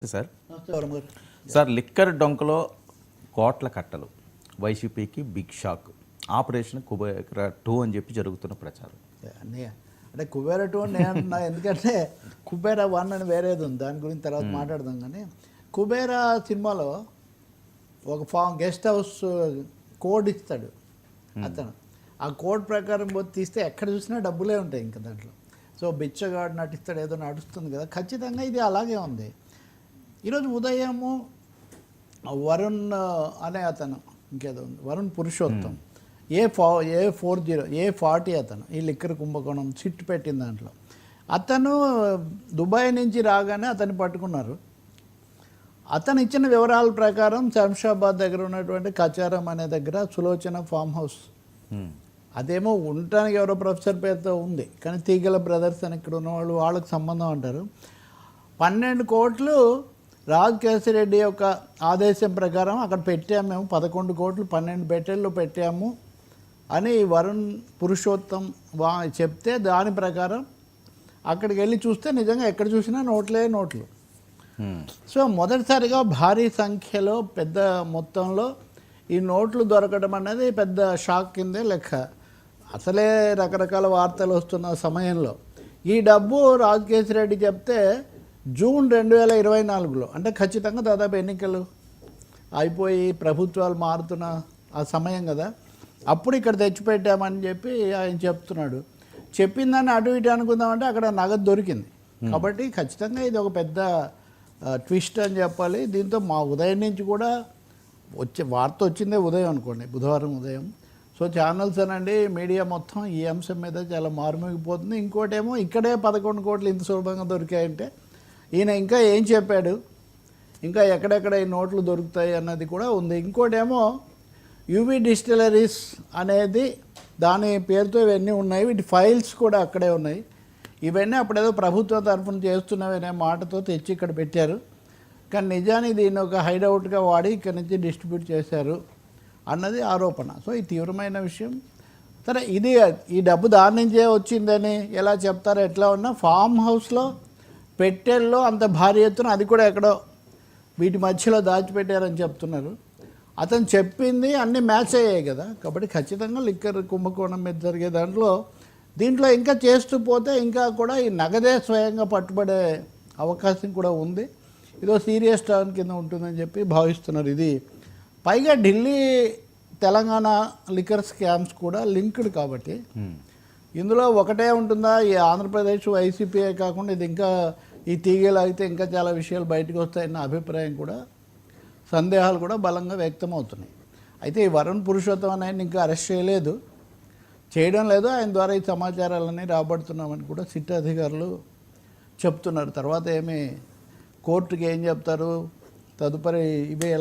Sir sir liquor డొంకలో కోట్ల కట్టలు వైసీపీకి బిగ్ షాక్ ఆపరేషన్ కుబేరా 2 అని చెప్పి జరుగుతున్న ప్రచారం అన్నయ్య అంటే కుబేరా 2 అని నేను అంటున్నా. ఎందుకంటే కుబేరా 1 అని వేరేది ఉంది, దాని గురించి తర్వాత మాట్లాడదాం. కానీ కుబేరా సినిమాలో ఒక గెస్ట్ హౌస్ కోడ్ ఇస్తాడు అతను. ఆ కోడ్ ప్రకారం పోతే తీస్తే ఎక్కడ చూసినా డబ్బులే ఉంటాయి ఇంకా దాంట్లో. సో బిచ్చగాడు నటిస్తాడు, ఏదో నడుస్తుంది కదా. ఖచ్చితంగా ఇది అలాగే ఉంది. ఈరోజు ఉదయము వరుణ్ అనే అతను, ఇంకేదో ఉంది, వరుణ్ పురుషోత్తం, A40 అతను ఈ లిక్కర్ కుంభకోణం సిట్ పెట్టిన దాంట్లో. అతను దుబాయ్ నుంచి రాగానే అతన్ని పట్టుకున్నారు. అతను ఇచ్చిన వివరాల ప్రకారం శంషాబాద్ దగ్గర ఉన్నటువంటి కచారం అనే దగ్గర సులోచన ఫామ్ హౌస్, అదేమో ఉండటానికి ఎవరో ప్రొఫెసర్ పేరుతో ఉంది, కానీ తీగల బ్రదర్స్ అని ఇక్కడ ఉన్నవాళ్ళు వాళ్ళకి సంబంధం అంటారు. 12 కోట్లు రాజ్ కేసిరెడ్డి యొక్క ఆదేశం ప్రకారం అక్కడ పెట్టాము మేము, 11 కోట్లు 12 పెట్టెల్లో పెట్టాము అని వరుణ్ పురుషోత్తం చెప్తే దాని ప్రకారం అక్కడికి వెళ్ళి చూస్తే నిజంగా ఎక్కడ చూసినా నోట్లే నోట్లు. సో మొదటిసారిగా భారీ సంఖ్యలో పెద్ద మొత్తంలో ఈ నోట్లు దొరకడం అనేది పెద్ద షాక్ కిందే లెక్క. అసలే రకరకాల వార్తలు వస్తున్న సమయంలో ఈ డబ్బు రాజ్ కేసిరెడ్డి చెప్తే జూన్ 2024లో, అంటే ఖచ్చితంగా దాదాపు ఎన్నికలు అయిపోయి ప్రభుత్వాలు మారుతున్న ఆ సమయం కదా, అప్పుడు ఇక్కడ తెచ్చిపెట్టామని చెప్పి ఆయన చెప్తున్నాడు. చెప్పిందని అటు ఇటు అనుకుందామంటే అక్కడ నగదు దొరికింది. కాబట్టి ఖచ్చితంగా ఇది ఒక పెద్ద ట్విస్ట్ అని చెప్పాలి. దీంతో మా ఉదయం నుంచి కూడా వార్త వచ్చిందే ఉదయం అనుకోండి, బుధవారం ఉదయం. సో ఛానల్స్ అనండి, మీడియా మొత్తం ఈ అంశం మీద చాలా మారుమోగిపోతుంది. ఇంకోటేమో ఇక్కడే 11 కోట్లు ఇంత సులభంగా దొరికాయంటే ఈయన ఇంకా ఏం చెప్పాడు, ఇంకా ఎక్కడెక్కడ ఈ నోట్లు దొరుకుతాయి అన్నది కూడా ఉంది. ఇంకోటేమో యూవీ డిస్టిలరీస్ అనేది దాని పేరుతో ఇవన్నీ ఉన్నాయి, వీటి ఫైల్స్ కూడా అక్కడే ఉన్నాయి. ఇవన్నీ అప్పుడేదో ప్రభుత్వ తరఫున చేస్తున్నవనే మాటతో తెచ్చి ఇక్కడ పెట్టారు. కానీ నిజానికి దీన్ని ఒక హైడౌట్గా వాడి ఇక్కడ నుంచి డిస్ట్రిబ్యూట్ చేశారు అన్నది ఆరోపణ. సో ఇది తీవ్రమైన విషయం. సరే, ఇది ఈ డబ్బు దాని నుంచే వచ్చిందని ఎలా చెప్తారో ఎట్లా ఉన్నా, ఫామ్ హౌస్లో పెట్టెల్లో అంత భారీ ఎత్తున అది కూడా ఎక్కడో వీటి మధ్యలో దాచిపెట్టారని చెప్తున్నారు. అతను చెప్పింది అన్నీ మ్యాచ్ అయ్యాయి కదా. కాబట్టి ఖచ్చితంగా లిక్కర్ కుంభకోణం మీద జరిగే దీంట్లో ఇంకా చేస్తూ పోతే ఇంకా కూడా ఈ నగదే స్వయంగా పట్టుబడే అవకాశం కూడా ఉంది. ఇదో సీరియస్ టర్న్ కింద ఉంటుందని చెప్పి భావిస్తున్నారు. ఇది పైగా ఢిల్లీ తెలంగాణ లిక్కర్ స్కామ్స్ కూడా లింక్డ్ కాబట్టి ఇందులో ఒకటే ఉంటుందా, ఈ ఆంధ్రప్రదేశ్ వైసీపీఏ కాకుండా ఇది ఇంకా ఈ తీగలు అయితే ఇంకా చాలా విషయాలు బయటకు వస్తాయన్న అభిప్రాయం కూడా, సందేహాలు కూడా బలంగా వ్యక్తమవుతున్నాయి. అయితే ఈ వరుణ్ పురుషోత్తం అనేది ఇంకా అరెస్ట్ చేయడం లేదు. ఆయన ద్వారా ఈ సమాచారాలన్నీ రాబడుతున్నామని కూడా సిట్ అధికారులు చెప్తున్నారు. తర్వాత ఏమి కోర్టుకి ఏం చెప్తారు, తదుపరి ఇవే